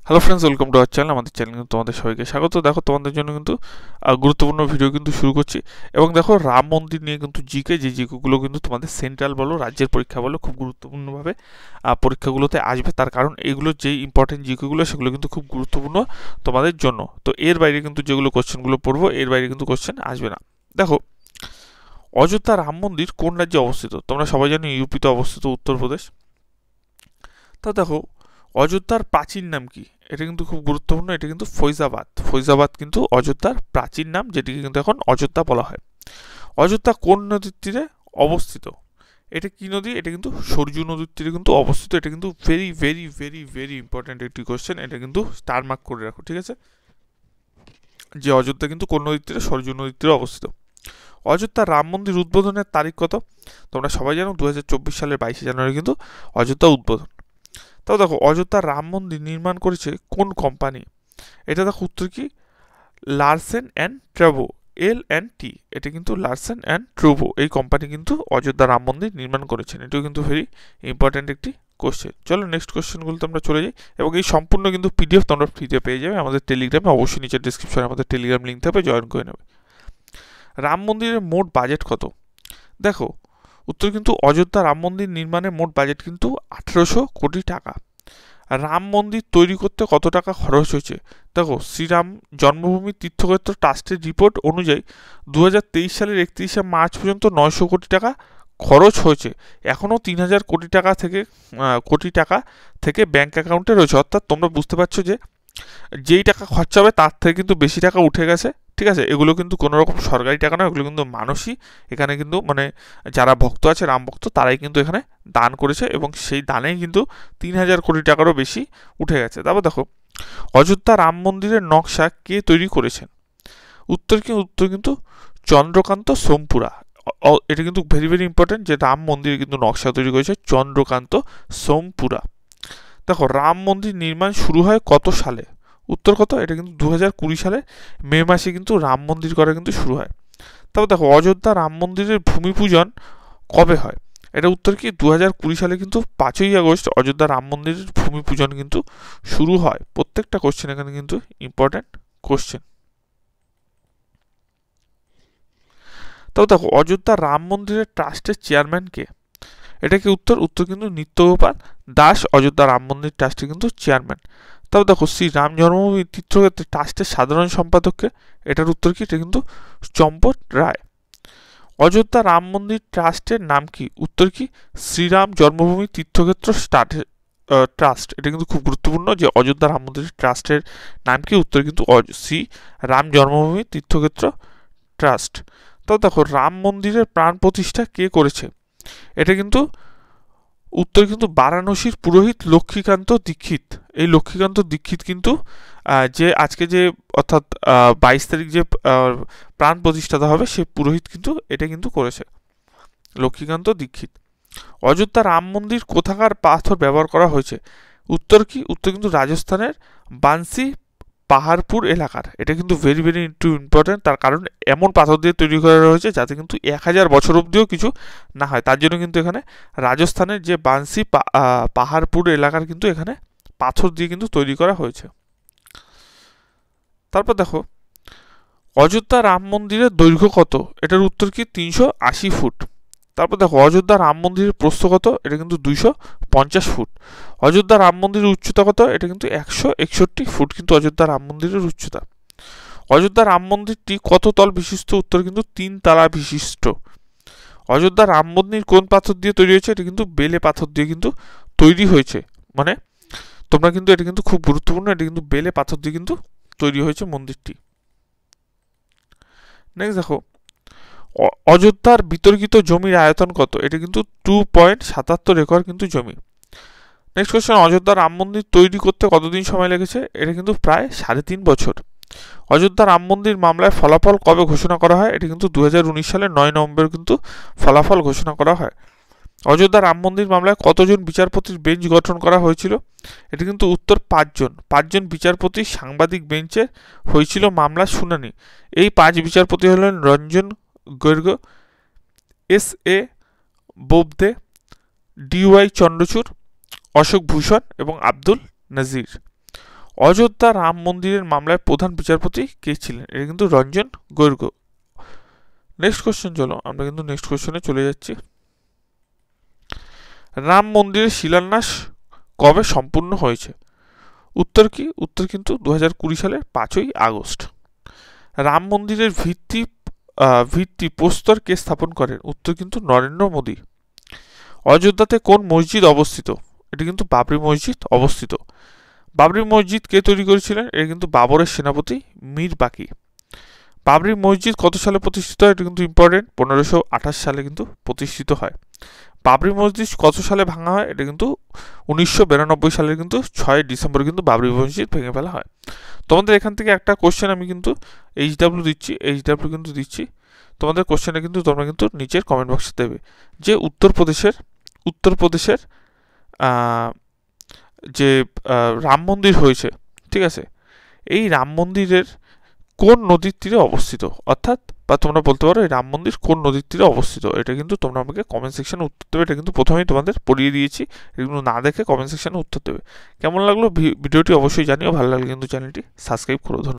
Hello friends, welcome to our channel. আমাদের channel কিন্তু তোমাদের সবাইকে স্বাগত। দেখো, তোমাদের জন্য কিন্তু গুরুত্বপূর্ণ ভিডিও কিন্তু শুরু করছি। এবং দেখো, রাম মন্দির নিয়ে কিন্তু জিকে, যে জিকেগুলো কিন্তু তোমাদের সেন্ট্রাল বলো, রাজ্যের পরীক্ষা বলো, খুব গুরুত্বপূর্ণভাবে পরীক্ষাগুলোতে আসবে। তার কারণ এগুলো যেই ইম্পর্টেন্ট জিকেগুলো, সেগুলো কিন্তু খুব গুরুত্বপূর্ণ তোমাদের জন্য। তো এর বাইরে কিন্তু যেগুলো কোশ্চেনগুলো পড়বো, এর বাইরে কিন্তু কোশ্চেন আসবে না। দেখো, অযোধ্যা রাম মন্দির কোন রাজ্যে অবস্থিত? তোমরা সবাই জানো ইউপিতে অবস্থিত, উত্তরপ্রদেশ। তা দেখো, অযোধ্যার প্রাচীন নাম কি? এটা কিন্তু খুব গুরুত্বপূর্ণ। এটা কিন্তু ফৈজাবাদ। ফৈজাবাদ কিন্তু অযোধ্যার প্রাচীন নাম, যেটিকে কিন্তু এখন অযোধ্যা বলা হয়। অযোধ্যা কোন নদীর তীরে অবস্থিত? এটা কি নদী? এটা কিন্তু সরজু নদীর তীরে কিন্তু অবস্থিত। এটা কিন্তু very very very very important একটি কোশ্চেন। এটা কিন্তু স্টার মার্ক করে রাখো, ঠিক আছে? যে অযোধ্যা কিন্তু কোন নদীর তীরে? সরজু নদীর তীরে অবস্থিত। অযোধ্যা রাম মন্দির উদ্বোধনের তারিখ কত? তোমরা সবাই জানো 2024 সালের 22শে জানুয়ারি কিন্তু অযোধ্যা উদ্বোধন। তাও দেখো, অযোধ্যা রাম মন্দির নির্মাণ করেছে কোন কোম্পানি? এটা দেখো উত্তর কি? Larsen and Travo, L&T। এটা কিন্তু লারসেন অ্যান্ড ট্রুভো, এই কোম্পানি কিন্তু অযোধ্যা রাম মন্দির নির্মাণ করেছেন। এটাও কিন্তু ভেরি ইম্পর্ট্যান্ট একটি কোশ্চেন। চলো নেক্সট কোশ্চেনগুলোতে আমরা চলে যাই। এবং এই সম্পূর্ণ কিন্তু পিডিএফ তোমরা ফ্রিতে পেয়ে যাবে আমাদের টেলিগ্রামে। অবশ্যই নিচের ডিসক্রিপশনে আমাদের টেলিগ্রাম লিঙ্ক থাকবে, জয়েন করে নেবে। রাম মন্দিরের মোট বাজেট কত? দেখো, উত্তর কিন্তু অযোধ্যা রাম মন্দির নির্মাণের মোট বাজেট কিন্তু 1800 কোটি টাকা। রাম মন্দির তৈরি করতে কত টাকা খরচ হয়েছে? দেখো, শ্রীরাম জন্মভূমি তীর্থক্ষেত্র ট্রাস্টের রিপোর্ট অনুযায়ী 2023 সালের 31শে মার্চ পর্যন্ত 900 কোটি টাকা খরচ হয়েছে। এখনও 3000 কোটি টাকা থেকে ব্যাংক অ্যাকাউন্টে রয়েছে। অর্থাৎ তোমরা বুঝতে পারছো যে যেই টাকা খরচা হবে তার থেকে কিন্তু বেশি টাকা উঠে গেছে, ঠিক আছে? এগুলো কিন্তু কোনো রকম সরকারি টাকা নয়, এগুলো কিন্তু মানুষই এখানে কিন্তু মানে যারা ভক্ত আছে, রাম ভক্ত, তারাই কিন্তু এখানে দান করেছে। এবং সেই দানেই কিন্তু 3000 কোটি টাকারও বেশি উঠে গেছে। তারপর দেখো, অযোধ্যা রাম মন্দিরের নকশা কে তৈরি করেছেন? উত্তর কিন্তু চন্দ্রকান্ত সোমপুরা। এটা কিন্তু ভেরি ভেরি ইম্পর্টেন্ট, যে রাম মন্দিরে কিন্তু নকশা তৈরি করেছে চন্দ্রকান্ত সোমপুরা। দেখো, রাম মন্দির নির্মাণ শুরু হয় কত সালে? উত্তর কত? এটা কিন্তু 2020 সালে মে মাসে কিন্তু রাম মন্দির করা কিন্তু শুরু হয়। তারপর দেখো, অযোধ্যা রাম মন্দিরের ভূমি পূজন কবে হয়? এটা উত্তর কি? 2020 সালে কিন্তু 5ই আগস্ট অযোধ্যা রাম মন্দিরের ভূমি পূজন কিন্তু শুরু হয়। প্রত্যেকটা কোশ্চেন এখানে কিন্তু ইম্পর্টেন্ট কোশ্চেন। তাও দেখো, অযোধ্যা রাম মন্দিরের ট্রাস্টের চেয়ারম্যান কে? এটা কি? উত্তর কিন্তু নিত্যগোপাল দাস অযোধ্যা রাম মন্দির ট্রাস্টের কিন্তু চেয়ারম্যান। তাও দেখো, শ্রী রাম জন্মভূমি তীর্থক্ষেত্রে ট্রাস্টের সাধারণ সম্পাদককে? এটার উত্তর কি? এটা কিন্তু চম্পট রায়। অযোধ্যা রাম মন্দির ট্রাস্টের নাম কি? উত্তর কি? শ্রীরাম জন্মভূমি তীর্থক্ষেত্র ট্রাস্ট। এটা কিন্তু খুব গুরুত্বপূর্ণ, যে অযোধ্যা রাম মন্দির ট্রাস্টের নাম কি? উত্তর কিন্তু শ্রী রাম জন্মভূমি তীর্থক্ষেত্র ট্রাস্ট। তো দেখো, রাম মন্দিরের প্রাণ প্রতিষ্ঠা কে করেছে? এটা কিন্তু উত্তর কিন্তু বারাণসীর পুরোহিত লক্ষ্মীকান্ত দীক্ষিত। এই লক্ষ্মীকান্ত দীক্ষিত কিন্তু যে আজকে যে অর্থাৎ 22 তারিখ যে প্রাণ প্রতিষ্ঠাতা হবে, সেই পুরোহিত কিন্তু এটা কিন্তু করেছে, লক্ষ্মীকান্ত দীক্ষিত। অযোধ্যা রাম মন্দির কোথাকার পাথর ব্যবহার করা হয়েছে? উত্তর কি? উত্তর কিন্তু রাজস্থানের বান্সি পাহাড়পুর এলাকার। এটা কিন্তু ভেরি ভেরি ইম্পর্টেন্ট। তার কারণ এমন পাথর দিয়ে তৈরি করা হয়েছে যাতে কিন্তু 1000 বছর অবধিও কিছু না হয়। তার জন্য কিন্তু এখানে রাজস্থানের যে বান্সি পাহাড়পুর এলাকার কিন্তু এখানে পাথর দিয়ে কিন্তু তৈরি করা হয়েছে। তারপর দেখো, অযোধ্যা রাম মন্দিরের দৈর্ঘ্য কত? এটার উত্তর কি? 380 ফুট। তারপর দেখো, অযোধ্যা রাম মন্দিরের প্রস্থ কত? এটা কিন্তু 250 ফুট। অযোধ্যা রাম মন্দিরের উচ্চতা কত? এটা কিন্তু 161 ফুট কিন্তু অযোধ্যা রাম মন্দিরের উচ্চতা। অযোধ্যা রাম মন্দিরটি কত তল বিশিষ্ট? উত্তর কিন্তু 3 তলা বিশিষ্ট। অযোধ্যা রাম মন্দির কোন পাথর দিয়ে তৈরি হয়েছে? এটা কিন্তু বেলে পাথর দিয়ে কিন্তু তৈরি হয়েছে। মানে তোমরা কিন্তু এটা কিন্তু খুব গুরুত্বপূর্ণ, এটা কিন্তু বেলে পাথর দিয়ে কিন্তু তৈরি হয়েছে মন্দিরটি। নেক্সট দেখো, অযোধ্যার বিতর্কিত জমির আয়তন কত? এটা কিন্তু 2.77 একর কিন্তু জমি। নেক্সট কোয়েশ্চেন, অযোধ্যা রাম মন্দির তৈরি করতে কতদিন সময় লেগেছে? এটা কিন্তু প্রায় 3.5 বছর। অযোধ্যা রাম মন্দির মামলায় ফলাফল কবে ঘোষণা করা হয়? এটা কিন্তু 2019 সালের 9 নভেম্বর কিন্তু ফলাফল ঘোষণা করা হয়। অযোধ্যা রাম মন্দির মামলায় কতজন বিচারপতির বেঞ্চ গঠন করা হয়েছিল? এটা কিন্তু উত্তর 5জন বিচারপতি সাংবাদিক বেঞ্চে হয়েছিল মামলার শুনানি। এই 5 বিচারপতি হলেন রঞ্জন গগৈ, S.A. বোবদে, D.Y. চন্দ্রচূড়, অশোক ভূষণ এবং আব্দুল নজির। অযোধ্যা রাম মন্দিরের মামলায় প্রধান বিচারপতি কে ছিলেন? এটা কিন্তু রঞ্জন গগৈ। নেক্সট কোশ্চেন, চলো আমরা কিন্তু নেক্সট কোশ্চেনে চলে যাচ্ছি। রাম মন্দিরের শিলান্যাস কবে সম্পূর্ণ হয়েছে? উত্তর কি? উত্তর কিন্তু 2020 সালের 5ই আগস্ট। রাম মন্দিরের ভিত্তি প্রস্তর কে স্থাপন করেন? উত্তর কিন্তু নরেন্দ্র মোদী। অযোধ্যাতে কোন মসজিদ অবস্থিত? এটি কিন্তু বাবরি মসজিদ অবস্থিত। বাবরি মসজিদ কে তৈরি করেছিলেন? এটা কিন্তু বাবরের সেনাপতি মীর বাকি। বাবরি মসজিদ কত সালে প্রতিষ্ঠিত হয়? এটা কিন্তু ইম্পর্টেন্ট, 1528 সালে কিন্তু প্রতিষ্ঠিত হয়। বাবরি মসজিদ কত সালে ভাঙা হয়? এটা কিন্তু 1992 সালের কিন্তু 6 ডিসেম্বর কিন্তু বাবরি মসজিদ ভেঙে ফেলা হয়। তোমাদের এখান থেকে একটা কোশ্চেন আমি কিন্তু এইচডাব্লিউ কিন্তু দিচ্ছি। তোমাদের কোশ্চেনটা কিন্তু তোমরা কিন্তু নিচের কমেন্ট বক্সে দেবে, যে উত্তরপ্রদেশের যে রাম মন্দির হয়েছে, ঠিক আছে, এই রাম মন্দিরের কোন নদীর তীরে অবস্থিত? অর্থাৎ বা তোমরা বলতে পারো এই রাম মন্দির কোন নদীর তীরে অবস্থিত? এটা কিন্তু তোমরা আমাকে কমেন্ট সেকশনে উত্তর দেবে। এটা কিন্তু প্রথমেই তোমাদের পড়িয়ে দিয়েছি, এগুলো না দেখে কমেন্ট সেকশনে উত্তর দেবে। কেমন লাগলো ভিডিওটি অবশ্যই জানিও, ভালো লাগলে কিন্তু চ্যানেলটি সাবস্ক্রাইব করো। ধন্যবাদ।